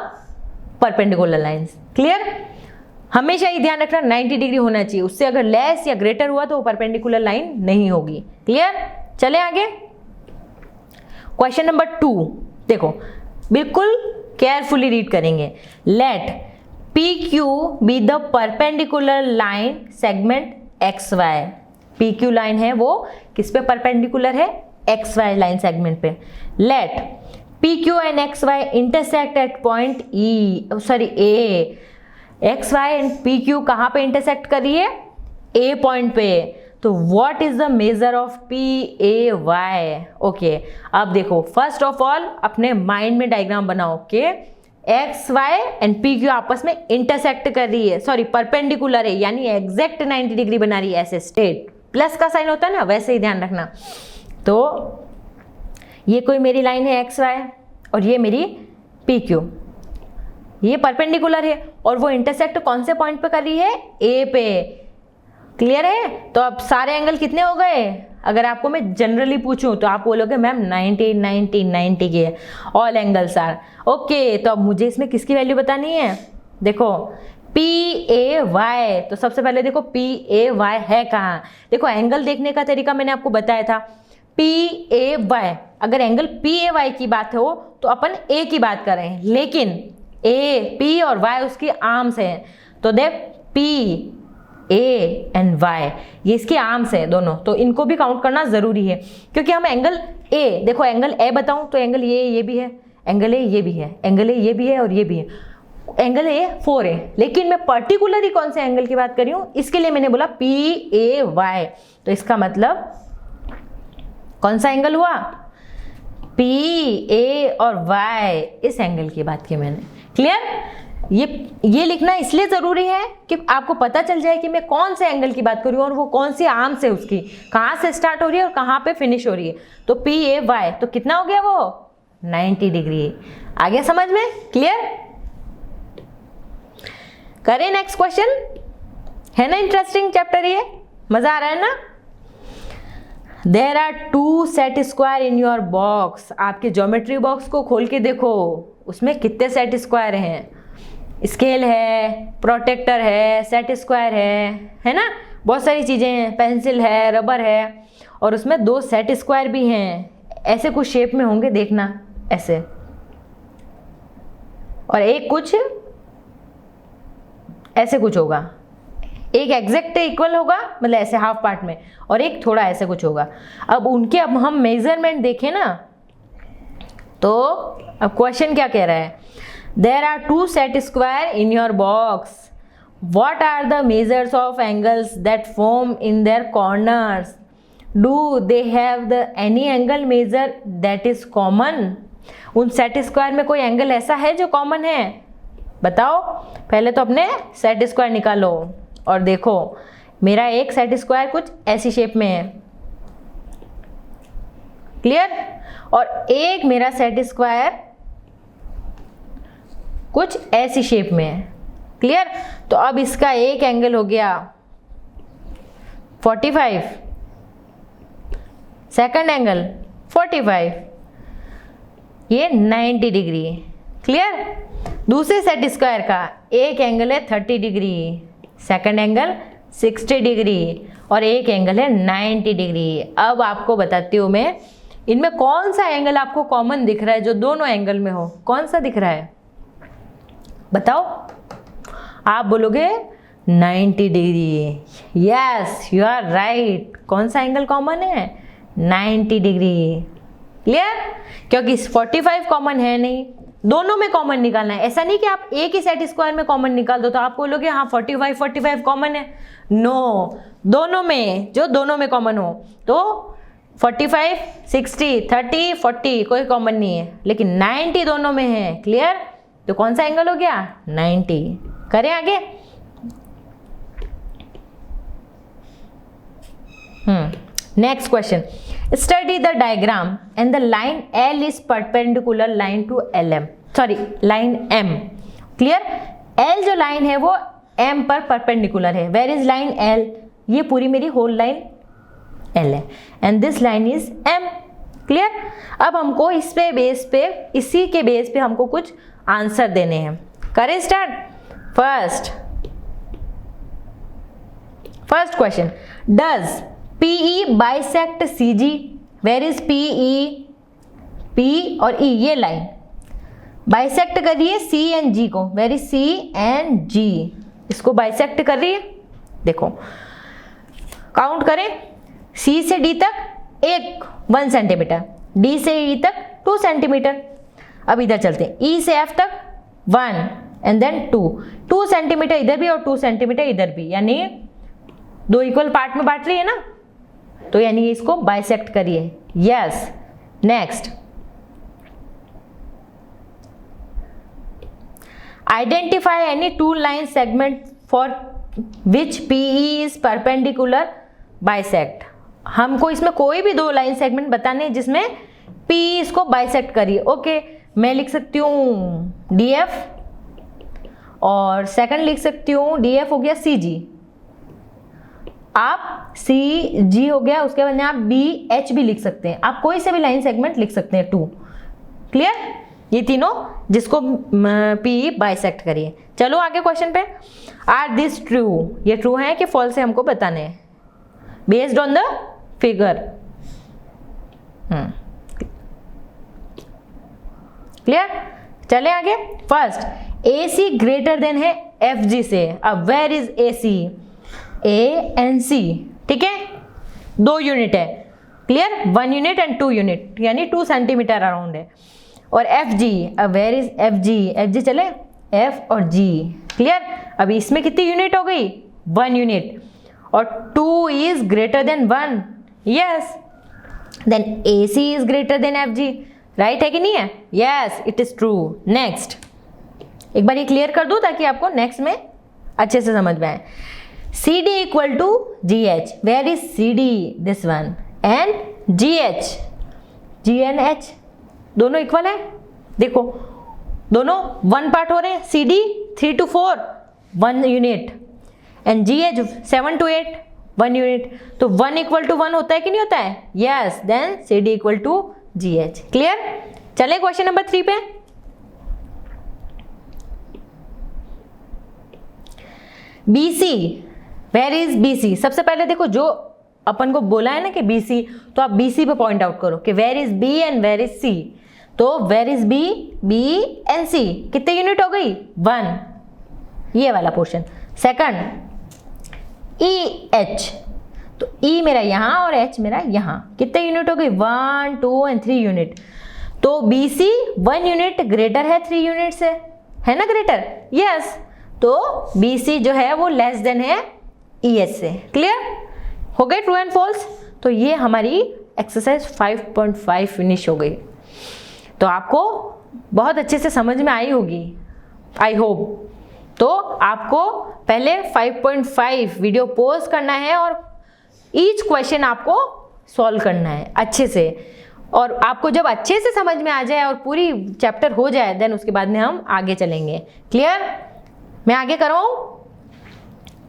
perpendicular lines. Clear? हमेशा ही ध्यान रखना 90 डिग्री होना चाहिए, उससे अगर लेस या ग्रेटर हुआ तो वो परपेंडिकुलर लाइन नहीं होगी। क्लियर? चले आगे। क्वेश्चन नंबर 2 देखो, बिल्कुल केयरफुली रीड करेंगे। Let P Q be the perpendicular line segment X Y. P Q line है वो किस पे परपेंडिकुलर है? एक्स वाई लाइन सेगमेंट पे। Let P Q and X Y intersect at point A. X Y and P Q कहाँ पे intersect कर रही है? ए पॉइंट पे। तो what is the measure of P A Y? Okay, अब देखो फर्स्ट ऑफ ऑल अपने माइंड में डायग्राम बनाओ कि X Y and P Q आपस में इंटरसेक्ट कर रही है, सॉरी परपेंडिकुलर है, यानी एग्जैक्ट 90 डिग्री बना रही है। ऐसे स्ट्रेट प्लस का साइन होता है ना, वैसे ही ध्यान रखना। तो ये कोई मेरी लाइन है एक्स वाई और ये मेरी पी क्यू, ये परपेंडिकुलर है और वो इंटरसेक्ट कौन से पॉइंट पे कर रही है? ए पे। क्लियर है? तो अब सारे एंगल कितने हो गए? अगर आपको मैं जनरली पूछूं तो आप बोलोगे मैम 90 90 90 के ऑल एंगल्स आर ओके। तो अब मुझे इसमें किसकी वैल्यू बतानी है? देखो पी ए वाई, तो सबसे पहले देखो पी ए वाई है कहाँ? देखो एंगल देखने का तरीका मैंने आपको बताया था, पी ए वाई। अगर एंगल पी ए वाई की बात हो तो अपन ए की बात कर रहे हैं, लेकिन ए पी और वाई उसकी आर्म्स हैं, तो देख पी ए एंड वाई ये इसके आर्म्स है दोनों, तो इनको भी काउंट करना जरूरी है, क्योंकि हम एंगल ए, देखो एंगल ए बताऊं तो एंगल ये भी है, एंगल ए ये भी है, एंगल ए ये भी है और ये भी है, एंगल ए 4 है, लेकिन मैं पर्टिकुलरली कौन से एंगल की बात कर रही हूं, इसके लिए मैंने बोला पी ए वाई। तो इसका मतलब कौन सा एंगल हुआ? पी ए और वाई, इस एंगल की बात की मैंने। क्लियर? ये लिखना इसलिए जरूरी है कि आपको पता चल जाए कि मैं कौन से एंगल की बात कर रही हूँ और वो कौन सी आर्म से उसकी कहाँ से स्टार्ट हो रही है और कहाँ पे फिनिश हो रही है। तो पी ए वाई तो कितना हो गया वो? 90 डिग्री। आ गया समझ में? क्लियर? करें नेक्स्ट क्वेश्चन। है ना इंटरेस्टिंग चैप्टर, ये मजा आ रहा है ना? There are 2 set square in your box. आपके ज्योमेट्री बॉक्स को खोल के देखो, उसमें कितने सेट स्क्वायर हैं? स्केल है, प्रोटेक्टर है, सेट स्क्वायर है ना, बहुत सारी चीज़ें हैं, पेंसिल है, रबर है, और उसमें 2 सेट स्क्वायर भी हैं। ऐसे कुछ शेप में होंगे, देखना ऐसे, और एक कुछ ऐसे कुछ होगा, एक एग्जैक्ट इक्वल होगा मतलब ऐसे हाफ पार्ट में, और एक थोड़ा ऐसे कुछ होगा। अब उनके अब हम मेजरमेंट देखें ना, तो अब क्वेश्चन क्या कह रहा है? There are 2 set square in your box, What are the measures of angles that form in their corners? Do they have any angle measure that is common? उन सेट स्क्वायर में कोई एंगल ऐसा है जो कॉमन है? बताओ। पहले तो अपने सेट स्क्वायर निकालो और देखो मेरा एक सेट स्क्वायर कुछ ऐसी शेप में है, क्लियर, और एक मेरा सेट स्क्वायर कुछ ऐसी शेप में है, क्लियर। तो अब इसका एक एंगल हो गया 45, सेकंड एंगल 45, ये 90 डिग्री, क्लियर। दूसरे सेट स्क्वायर का एक एंगल है 30 डिग्री, सेकंड एंगल 60 डिग्री और एक एंगल है 90 डिग्री। अब आपको बताती हूँ मैं इनमें कौन सा एंगल आपको कॉमन दिख रहा है जो दोनों एंगल में हो, कौन सा दिख रहा है बताओ। आप बोलोगे 90 degree, yes you are right. कौन सा एंगल कॉमन है? 90 डिग्री, क्लियर। क्योंकि 45 कॉमन है नहीं, दोनों में कॉमन निकालना है। ऐसा नहीं कि आप एक ही सेट स्क्वायर में कॉमन निकाल दो तो आप बोलोगे हाँ 45 कॉमन है। नो, दोनों में, जो दोनों में कॉमन हो। तो 45, 60, 30, 40 कोई कॉमन नहीं है, लेकिन 90 दोनों में है, क्लियर। तो कौन सा एंगल हो गया? 90। करें आगे। Next question, study the diagram and the line L is perpendicular line to LM, sorry line M, clear. L जो लाइन है वो M पर परपेंडिकुलर है। Where is line L? ये पूरी मेरी होल लाइन L है and this line is M, clear. अब हमको इस पे बेस पे, इसी के बेस पे हमको कुछ आंसर देने हैं। करें start. First question, does PE bisect CG? Where is PE? P और E ये लाइन बाइसेक्ट कर रही है C एंड G को। Where is C and G? इसको बाइसेक्ट कर रही है। देखो काउंट करें, C से D तक 1 सेंटीमीटर, D से E तक 2 सेंटीमीटर। अब इधर चलते हैं, E से F तक 1 एंड देन 2 सेंटीमीटर इधर भी और 2 सेंटीमीटर इधर भी, यानी 2 इक्वल पार्ट में बांट रही है ना, तो यानी इसको बाइसेक्ट करिए। Yes, next, identify any 2 line segment for which PE is perpendicular bisect. हमको इसमें कोई भी 2 लाइन सेगमेंट बताने हैं जिसमें PE इसको बाइसेक्ट करिए। ओके, मैं लिख सकती हूँ DF और सेकंड लिख सकती हूँ DF हो गया CG, आप CG हो गया, उसके बाद में आप BH भी लिख सकते हैं। आप कोई से भी लाइन सेगमेंट लिख सकते हैं 2, क्लियर। ये तीनों जिसको PE बाइसेक्ट करिए। चलो आगे क्वेश्चन पे। Are this true? ये ट्रू है कि फॉल्स है हमको बताने हैं based on the figure. Clear, चले आगे। फर्स्ट, AC ग्रेटर देन है FG से। अब where is AC? A and C, ठीक है, 2 यूनिट है, क्लियर, 1 यूनिट एंड 2 यूनिट, यानी 2 सेंटीमीटर अराउंड है। और FG, अब वेयर इज FG? FG चले F और G, क्लियर। अब इसमें कितनी यूनिट हो गई? 1 यूनिट, और 2 is greater than 1, yes, then AC is greater than FG, right है कि नहीं है? Yes, it is true. Next, एक बार ये क्लियर कर दूं ताकि आपको नेक्स्ट में अच्छे से समझ में आए। CD equal to GH, where is CD? This one, and GH, G and H दोनों इक्वल है। देखो दोनों 1 पार्ट हो रहे हैं। CD 3 to 4 1 unit and GH 7 to 8 1 unit. तो 1 इक्वल टू 1 होता है कि नहीं होता है? Yes, then CD equal to GH, clear. चले क्वेश्चन नंबर 3 पे। BC, where is BC? सबसे पहले देखो जो अपन को बोला है ना कि BC, तो आप BC पे पॉइंट आउट करो कि where is B and where is C। तो where is B and C कितने यूनिट हो गई? 1, ये वाला पोर्शन। सेकंड, EH, तो E मेरा यहाँ और H मेरा यहाँ, कितने यूनिट हो गई? 1, 2 एंड 3 यूनिट। तो BC 1 यूनिट ग्रेटर है 3 यूनिट से, है ना ग्रेटर? यस, तो BC जो है वो लेस देन है EH से। क्लियर हो गए ट्रू एंड फॉल्स। तो ये हमारी एक्सरसाइज 5.5 फिनिश हो गई। तो आपको बहुत अच्छे से समझ में आई होगी, आई होप। तो आपको पहले 5.5 वीडियो पॉज करना है और ईच क्वेश्चन आपको सॉल्व करना है अच्छे से। और आपको जब अच्छे से समझ में आ जाए और पूरी चैप्टर हो जाए, देन उसके बाद में हम आगे चलेंगे। क्लियर। मैं आगे कर रहा हूं,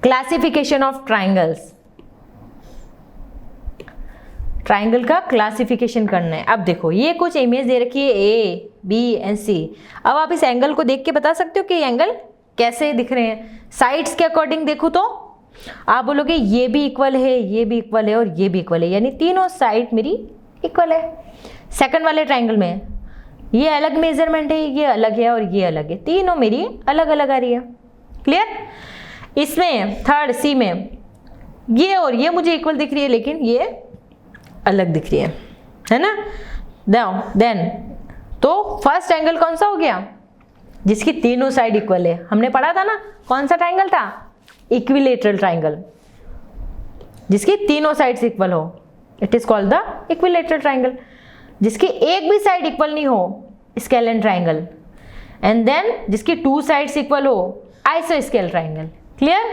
क्लासिफिकेशन ऑफ ट्राइंगल्स। ट्राइंगल का क्लासिफिकेशन करना है। अब देखो ये कुछ इमेज दे रखी है A, B एंड C। अब आप इस एंगल को देख के बता सकते हो कि एंगल कैसे दिख रहे हैं। साइड्स के अकॉर्डिंग देखो तो आप बोलोगे ये भी इक्वल है, ये भी इक्वल है और ये भी इक्वल है, यानी तीनों साइड मेरी इक्वल है। सेकंड वाले ट्राइंगल में ये अलग मेजरमेंट है, ये अलग है और ये अलग है, तीनों मेरी अलग अलग आ रही है। क्लियर। इसमें थर्ड C में ये और ये मुझे इक्वल दिख रही है, लेकिन ये अलग दिख रही है ना। देन तो फर्स्ट एंगल कौन सा हो गया, जिसकी तीनों साइड इक्वल है। हमने पढ़ा था ना, कौन सा ट्राइंगल था, इक्विलेटरल ट्राइंगल, जिसकी तीनों साइड्स इक्वल हो, it is called the equilateral triangle. जिसकी एक भी साइड इक्वल नहीं हो, स्केलेन ट्राइंगल। एंड देन जिसकी टू साइड्स इक्वल हो, आइसोस्केल ट्राइंगल। क्लियर।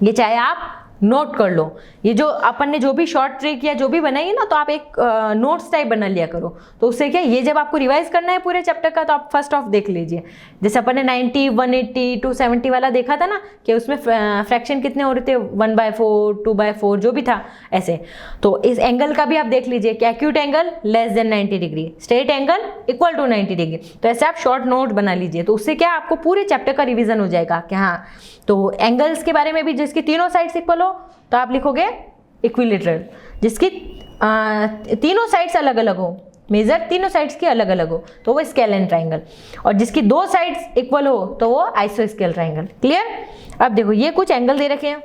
ये चाहे आप नोट कर लो, ये जो अपन ने जो भी शॉर्ट ट्रिक या जो भी बनाई है ना, तो आप एक नोट्स टाइप बना लिया करो। तो उससे क्या, ये जब आपको रिवाइज करना है पूरे चैप्टर का, तो आप फर्स्ट ऑफ देख लीजिए। जैसे अपन ने 90, 180, 270 वाला देखा था ना, कि उसमें फ्रैक्शन कितने हो रहे थे, 1/4, 2/4 जो भी था ऐसे। तो इस एंगल का भी आप देख लीजिए कि acute angle less than 90 degree, straight angle equal to 90 degree. तो ऐसे आप शॉर्ट नोट बना लीजिए। तो उससे क्या आपको पूरे चैप्टर का रिविजन हो जाएगा कि हाँ, तो एंगल्स के बारे में भी जिसकी तीनों साइड्स इक्वल हो तो आप लिखोगे इक्विलेटरल। जिसकी तीनों साइड्स अलग अलग हो, मेजर तीनों साइड्स की अलग अलग हो, तो वो स्केलेन ट्राइंगल। और जिसकी दो साइड्स इक्वल हो तो वो आइसोस्केल ट्राइंगल। क्लियर। अब देखो ये कुछ एंगल दे रखे हैं,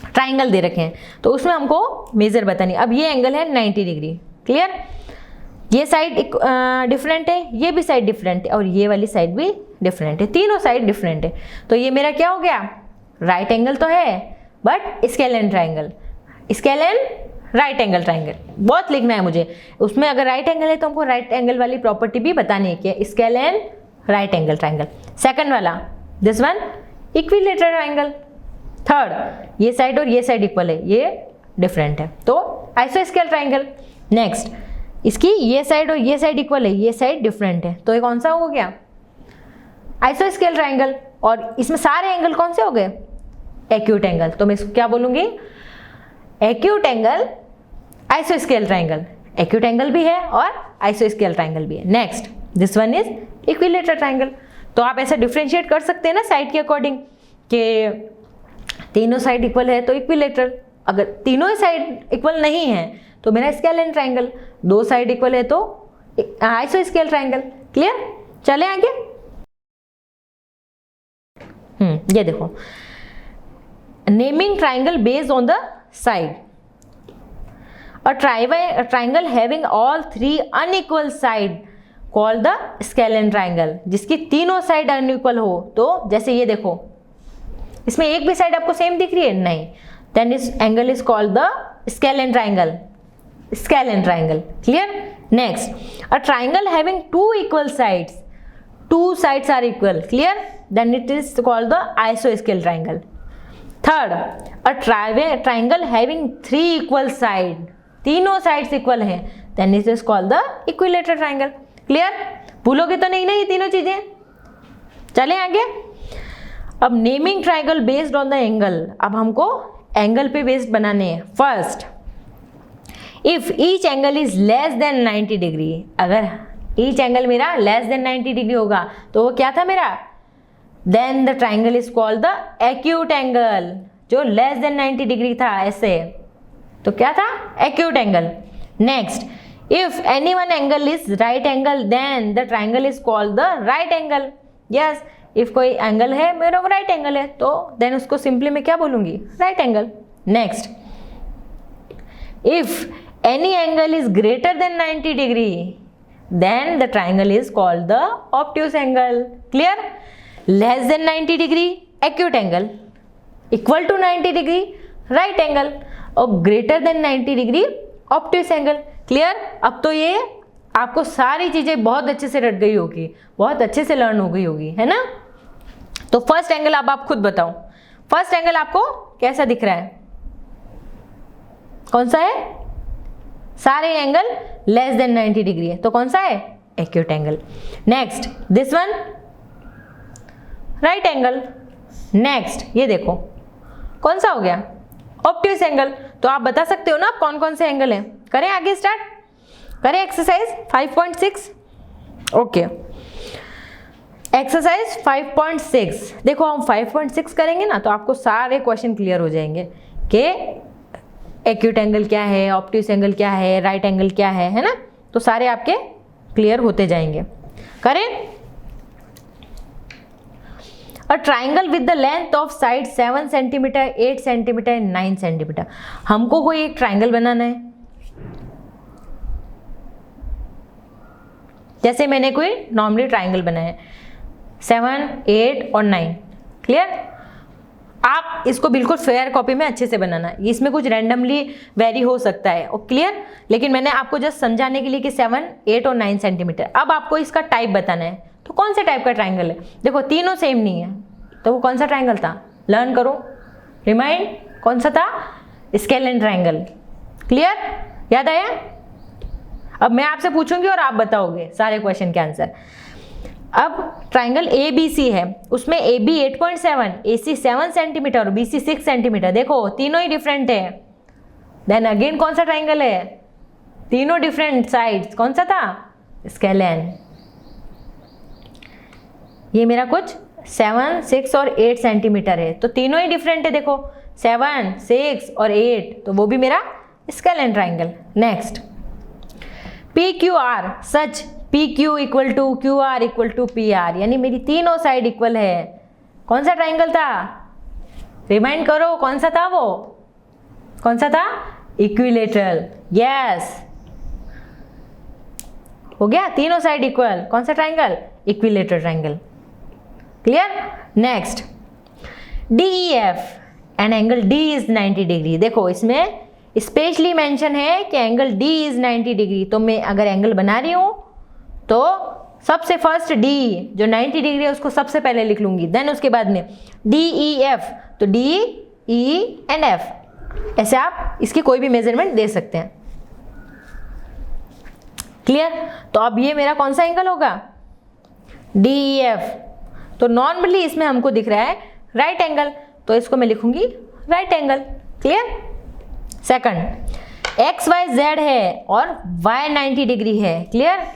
ट्राइंगल दे रखे हैं, तो उसमें हमको मेजर बतानी। अब ये एंगल है 90 डिग्री। क्लियर। ये साइड डिफरेंट है, ये भी साइड डिफरेंट है और ये वाली साइड भी डिफरेंट है, तीनों साइड डिफरेंट है। तो ये मेरा क्या हो गया, राइट एंगल तो है but scalene triangle, scalene right angle triangle. बहुत लिखना है मुझे उसमें। अगर राइट एंगल है तो हमको राइट एंगल वाली प्रॉपर्टी भी बतानी है कि scalene right angle triangle. Second वाला this one equilateral triangle. Third ये साइड और ये साइड इक्वल है, ये डिफरेंट है, तो आइसोस्केल ट्राइंगल। नेक्स्ट इसकी ये साइड और ये साइड इक्वल है, ये साइड डिफरेंट है, तो ये कौन सा हो गया, आइसोस्केल ट्राइंगल। और इसमें सारे एंगल कौन से हो गए, एक्यूट एंगल। तो मैं इसको क्या बोलूंगी, एक्यूट एंगल आइसोस्केल ट्राइंगल। एक्यूट एंगल भी है और आइसोस्केल ट्राइंगल भी है। Next this one is equilateral triangle. तो आप ऐसा डिफरेंशिएट कर सकते हैं ना साइड के अकॉर्डिंग, कि तीनों साइड इक्वल है तो इक्विलेटरल, अगर तीनों साइड इक्वल नहीं है तो मेरा स्केलेन ट्राइंगल, दो साइड इक्वल है तो आइसोस्केल ट्राइंगल। क्लियर। चले आगे। ये देखो, naming triangle based on the side. A triangle having all three unequal side called the scalene triangle। जिसकी तीनों साइड अनइक्वल हो, तो जैसे ये देखो, इसमें एक भी साइड आपको सेम दिख रही है, नहीं, then this angle is called the scalene triangle, scalene triangle। Clear। Next, a triangle having two equal sides, two sides are equal, clear, then it is called the isosceles triangle। Third, a triangle having three equal side, तीनों sides equal हैं, then it is called the equilateral triangle. Clear. भूलोगे तो नहीं ना ये तीनों चीजें। चलें आगे। अब naming triangle based on the angle. अब हमको एंगल पे बेस्ड बनाने हैं। First, if each angle is less than 90 degree, अगर ईच एंगल मेरा लेस देन 90 डिग्री होगा तो वो क्या था मेरा, then the triangle is called the acute angle. जो लेस देन 90 डिग्री था ऐसे, तो क्या था, acute angle. Next, if any one angle is right angle then the triangle is called the right angle. Yes, if कोई angle है मेरा वो राइट एंगल है, तो देन उसको सिंपली मैं क्या बोलूंगी, right angle. Next, if any angle is greater than 90 degree then the triangle is called the obtuse angle. Clear. Less than 90 degree acute angle, equal to 90 degree right angle, और greater than 90 degree obtuse angle. Clear? अब तो ये आपको सारी चीजें बहुत अच्छे से रट गई होगी, बहुत अच्छे से लर्न हो गई होगी, है ना। तो फर्स्ट एंगल अब आप खुद बताओ, फर्स्ट एंगल आपको कैसा दिख रहा है, कौन सा है? सारे एंगल लेस देन 90 डिग्री है, तो कौन सा है? Acute angle. Next this one right angle. Next ये देखो कौन सा हो गया? Obtuse angle. तो आप बता सकते हो ना आप कौन कौन से एंगल हैं। करें आगे स्टार्ट, करें एक्सरसाइज 5.6। ओके, एक्सरसाइज 5.6 देखो, हम 5.6 करेंगे ना तो आपको सारे क्वेश्चन क्लियर हो जाएंगे कि एक्यूट एंगल क्या है, ऑब्ट्यूस एंगल क्या है, राइट एंगल क्या है ना। तो सारे आपके क्लियर होते जाएंगे। करें। A triangle with the length of side 7 centimetre, 8 centimetre, 9 centimetre. हमको कोई एक ट्राइंगल बनाना है, जैसे मैंने कोई नॉर्मली ट्राइंगल बनाया है 7, 8 और 9। क्लियर? आप इसको बिल्कुल फेयर कॉपी में अच्छे से बनाना, इसमें कुछ रैंडमली वेरी हो सकता है। और क्लियर? लेकिन मैंने आपको जस्ट समझाने के लिए कि 7, 8 और 9 सेंटीमीटर। अब आपको इसका टाइप बताना है, तो कौन से टाइप का ट्राइंगल है। देखो तीनों सेम नहीं है, तो वो कौन सा ट्राइंगल था? लर्न करो, रिमाइंड, कौन सा था? Scalene triangle. क्लियर? याद आया? अब मैं आपसे पूछूंगी और आप बताओगे सारे क्वेश्चन के आंसर। अब ट्राइंगल ए बी सी है, उसमें A B 8.7, A C 7 centimetre और बी सी 6 सेंटीमीटर। देखो तीनों ही डिफरेंट है। देन अगेन कौन सा ट्राइंगल है? तीनों डिफरेंट साइड्स, कौन सा था? स्केलेन। ये मेरा कुछ 7, 6 और 8 सेंटीमीटर है, तो तीनों ही डिफरेंट है। देखो 7, 6 और 8, तो वो भी मेरा scalene triangle. Next P Q R such P Q equal to Q R equal to P R, यानी मेरी तीनों साइड इक्वल है। कौन सा ट्राइंगल था? रिमाइंड करो, कौन सा था वो? कौन सा था? इक्विलेटरल। यस, हो गया, तीनों साइड इक्वल। कौन सा triangle? Equilateral triangle. Clear? Next D E F and angle D is 90 degree. देखो इसमें स्पेशली मेंशन है कि एंगल डी इज 90 डिग्री। तो मैं अगर एंगल बना रही हूं तो सबसे फर्स्ट डी जो 90 डिग्री है उसको सबसे पहले लिख लूंगी, देन उसके बाद में डी ई एफ, तो डी ई एंड एफ, ऐसे आप इसकी कोई भी मेजरमेंट दे सकते हैं। क्लियर? तो अब ये मेरा कौन सा एंगल होगा? D E F. तो नॉर्मली इसमें हमको दिख रहा है राइट एंगल, तो इसको मैं लिखूंगी right angle. Clear? Second X Y Z है और वाई 90 डिग्री है। क्लियर?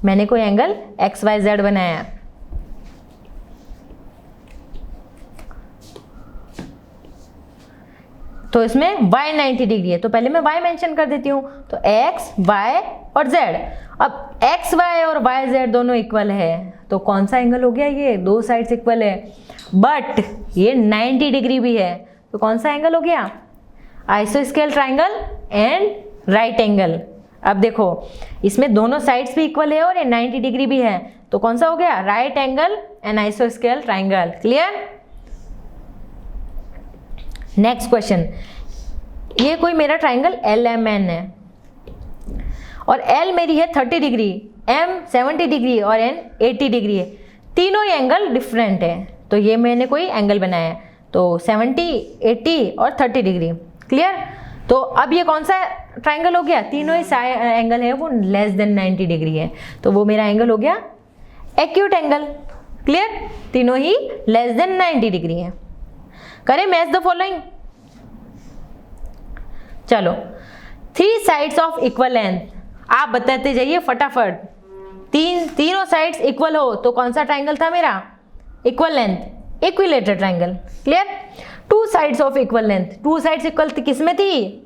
मैंने कोई एंगल एक्स वाई जेड बनाया, तो इसमें y 90 डिग्री है, तो पहले मैं y मेंशन कर देती हूँ। तो x, y और z। अब x, y और y, z दोनों इक्वल है, तो कौन सा एंगल हो गया? ये दो साइड्स इक्वल है, बट ये 90 डिग्री भी है, तो कौन सा एंगल हो गया? आइसोस्केल ट्राइंगल एंड राइट एंगल। अब देखो इसमें दोनों साइड्स भी इक्वल है और ये 90 डिग्री भी है, तो कौन सा हो गया? राइट एंगल एंड आइसोस्केल ट्राइंगल। क्लियर? नेक्स्ट क्वेश्चन, ये कोई मेरा ट्राइंगल एल एम एन है और एल मेरी है 30 डिग्री, एम 70 डिग्री और एन 80 डिग्री है। तीनों ही एंगल डिफरेंट है, तो ये मैंने कोई एंगल बनाया है, तो 70, 80 और 30 डिग्री। क्लियर? तो अब ये कौन सा ट्राइंगल हो गया? तीनों ही एंगल है वो लेस देन 90 डिग्री है, तो वो मेरा एंगल हो गया एक्यूट एंगल। क्लियर? तीनों ही लेस देन 90 डिग्री है। करें मैच द फॉलोइंग। चलो, 3 साइड्स ऑफ इक्वल लेंथ, आप बताते जाइए फटाफट। तीनों साइड्स इक्वल हो तो कौन सा ट्राइंगल था मेरा? Equal length, equilateral triangle. Clear? 2 sides of equal length, 2 sides equal किस में थी?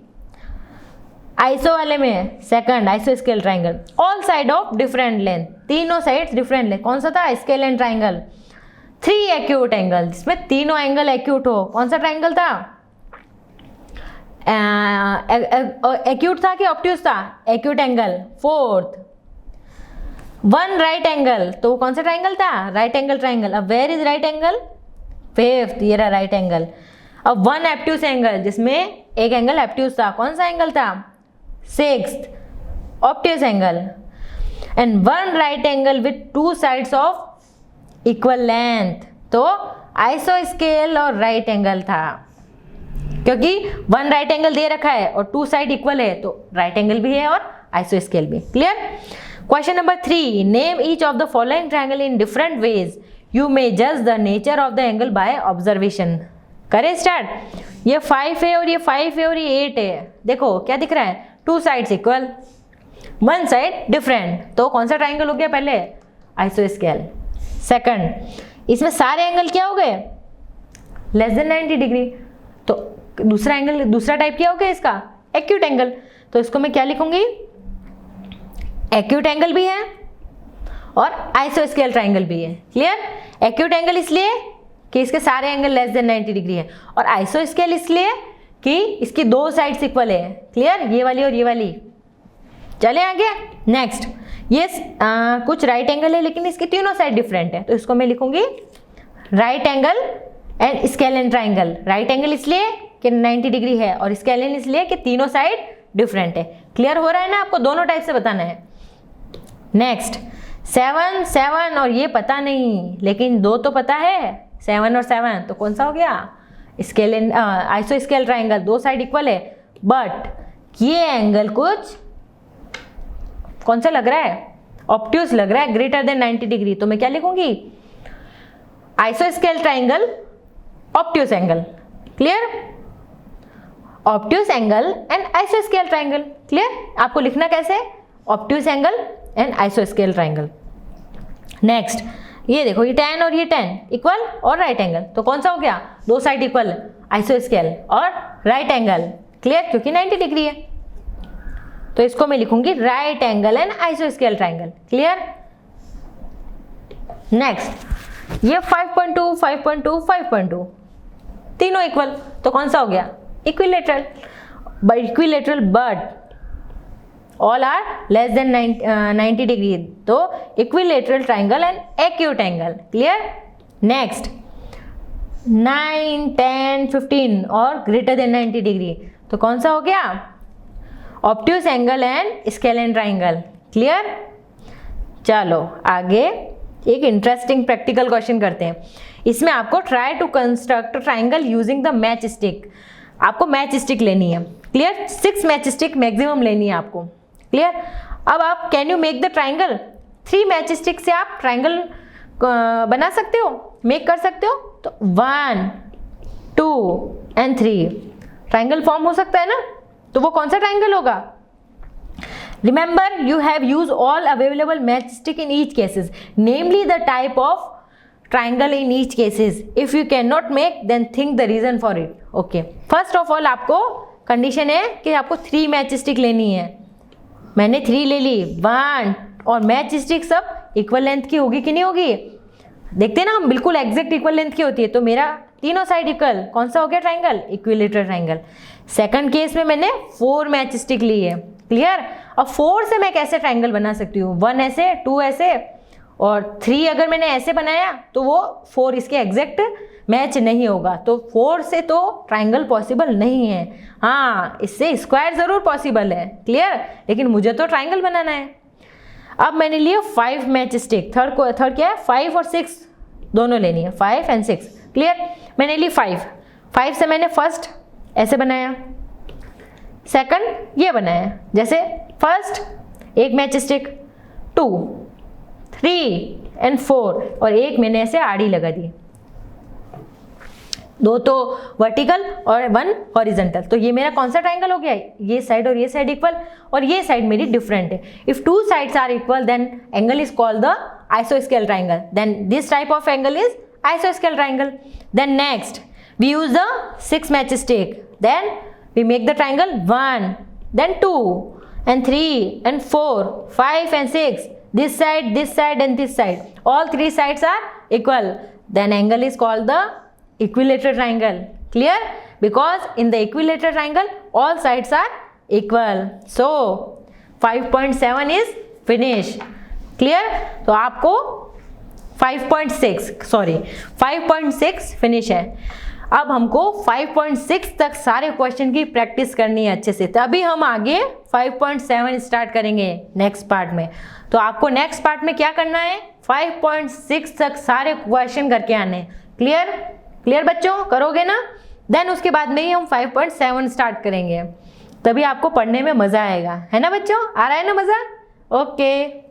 आइसो वाले में, सेकंड आइसोस्केल triangle. All side of different length, तीनों साइड्स डिफरेंट लेंथ, कौन सा था? Scalene triangle. 3 एक्यूट एंगल, जिसमें तीनों एंगल एक्यूट हो, कौन सा ट्राइंगल था? एक्यूट था कि ऑब्ट्यूस था? Acute angle. 4th one right angle, तो वो कौन सा ट्राइंगल था? Right angle triangle. अब where is right angle? Fifth, ये रहा राइट एंगल। अब वन एब्ट्यूस एंगल, जिसमें एक एंगल एब्ट्यूस था, कौन सा एंगल था? Sixth, obtuse angle. And one right angle with two sides of equal length, तो आइसोस्केल और राइट एंगल था, क्योंकि वन राइट एंगल दे रखा है और टू साइड इक्वल है, तो राइट एंगल भी है और आइसोस्केल भी। Clear? Question number 3, name each of the following triangle in different ways, you may जज the nature of the angle by observation. करें स्टार्ट। ये 5 है और ये 5 है और ये 8 है। देखो क्या दिख रहा है? Two sides equal, one side different, तो कौन सा ट्राइंगल हो गया? पहले आइसोस्केल। सेकंड, इसमें सारे एंगल क्या हो गए? Less than 90 degree. तो दूसरा एंगल, दूसरा टाइप क्या हो गया इसका? Acute angle. तो इसको मैं क्या लिखूंगी? एक्यूट एंगल भी है और आइसोस्केल ट्राइंगल भी है। क्लियर? एक्यूट एंगल इसलिए कि इसके सारे एंगल लेस देन 90 डिग्री है, और आइसोस्केल इसलिए कि इसकी दो साइड्स इक्वल है। क्लियर? ये वाली और ये वाली। चले आगे। नेक्स्ट, ये कुछ राइट एंगल है लेकिन इसकी तीनों साइड डिफरेंट है, तो इसको मैं लिखूंगी right angle and scalene triangle. Right angle इसलिए कि 90 डिग्री है और स्केलेन इसलिए कि तीनों साइड डिफरेंट है। क्लियर हो रहा है ना? आपको दोनों टाइप से बताना है। नेक्स्ट, 7 7 और ये पता नहीं, लेकिन दो तो पता है, 7 और 7, तो कौन सा हो गया? स्केलेन आइसोस्केल ट्राइंगल। दो साइड इक्वल है, बट ये एंगल कुछ कौन सा लग रहा है? ऑब्ट्यूस लग रहा है, ग्रेटर देन 90 डिग्री। तो मैं क्या लिखूंगी? आइसोस्केल triangle, obtuse angle. Clear? Obtuse angle and आइसोस्केल ट्राइंगल। क्लियर? आपको लिखना कैसे? ऑब्ट्यूस एंगल एंड आइसोस्केल ट्राइंगल। नेक्स्ट, ये देखो, ये 10 और ये 10 इक्वल और राइट एंगल, तो कौन सा हो गया? दो साइड इक्वल, आइसोस्केल और राइट एंगल। क्लियर? क्योंकि 90 डिग्री है, तो इसको मैं लिखूंगी राइट एंगल एंड आइसोस्केल ट्राइंगल। क्लियर? नेक्स्ट, ये 5.2 5.2 5.2 तीनों इक्वल, तो कौन सा हो गया? Equilateral. Equilateral but all are less than 90 degree, तो equilateral triangle and acute angle. Clear? Next, 9 10 15 और ग्रेटर देन 90 डिग्री, तो कौन सा हो गया? Obtuse angle and scalene triangle. Clear? चलो आगे एक इंटरेस्टिंग प्रैक्टिकल क्वेश्चन करते हैं। इसमें आपको try to construct triangle using the match stick. आपको मैच स्टिक लेनी है। क्लियर? 6 मैच स्टिक मैक्सिमम लेनी है आपको। क्लियर? अब आप can you make the triangle? 3 match stick से आप ट्राइंगल बना सकते हो, मेक कर सकते हो। तो 1 2 एंड 3 ट्राइंगल फॉर्म हो सकता है ना? तो वो कौन सा ट्राइंगल होगा? Remember, you have use all available match stick in each cases, namely the type of triangle in each cases. If you can not make, then think the reason for it. Okay, first of all आपको condition है कि आपको 3 match stick लेनी है। मैंने 3 ले ली, 1, और match stick सब इक्वल लेंथ की होगी कि नहीं होगी? देखते हैं ना हम, बिल्कुल एग्जैक्ट इक्वल लेंथ की होती है, तो मेरा तीनों साइड इक्वल, कौन सा हो गया triangle? Equilateral triangle. Second case में मैंने 4 मैच स्टिक ली है। क्लियर? अब 4 से मैं कैसे ट्राइंगल बना सकती हूँ? 1 ऐसे, 2 ऐसे, और 3 अगर मैंने ऐसे बनाया तो वो 4 इसके एग्जैक्ट मैच नहीं होगा, तो 4 से तो ट्राइंगल पॉसिबल नहीं है। हाँ, इससे स्क्वायर जरूर पॉसिबल है। क्लियर? लेकिन मुझे तो ट्राइंगल बनाना है। अब मैंने लिए 5 मैच स्टिक। थर्ड क्या है? 5 और 6 दोनों लेनी है, 5 एंड 6। क्लियर? मैंने ली 5 से मैंने फर्स्ट ऐसे बनाया, सेकंड ये बनाया, जैसे फर्स्ट एक मैच स्टिक, 2 3 एंड 4, और एक मैंने ऐसे आड़ी लगा दी। 2 तो वर्टिकल और 1 हॉरिजॉन्टल, तो ये मेरा कौन सा ट्राइंगल हो गया? ये साइड और ये साइड इक्वल, और ये साइड मेरी डिफरेंट है। If 2 sides are equal, then angle is called the आइसोस्केल triangle. Then this type of angle is आइसोस्केल triangle. Then next, we use the 6 match stick, then we make the triangle 1, then 2 and 3 and 4 5 and 6, this side and this side, all 3 sides are equal, then angle is called the equilateral triangle. Clear? Because in the equilateral triangle all sides are equal. So 5.7 is finished. Clear? तो आपको 5.6 finish है। अब हमको 5.6 तक सारे question की practice करनी है अच्छे से, तभी हम आगे 5.7 स्टार्ट करेंगे नेक्स्ट पार्ट में। तो आपको नेक्स्ट पार्ट में क्या करना है, 5.6 तक सारे क्वेश्चन करके आने हैं। क्लियर? क्लियर बच्चों, करोगे ना? देन उसके बाद में ही हम 5.7 स्टार्ट करेंगे, तभी आपको पढ़ने में मजा आएगा, है ना बच्चों? आ रहा है ना मजा? ओके।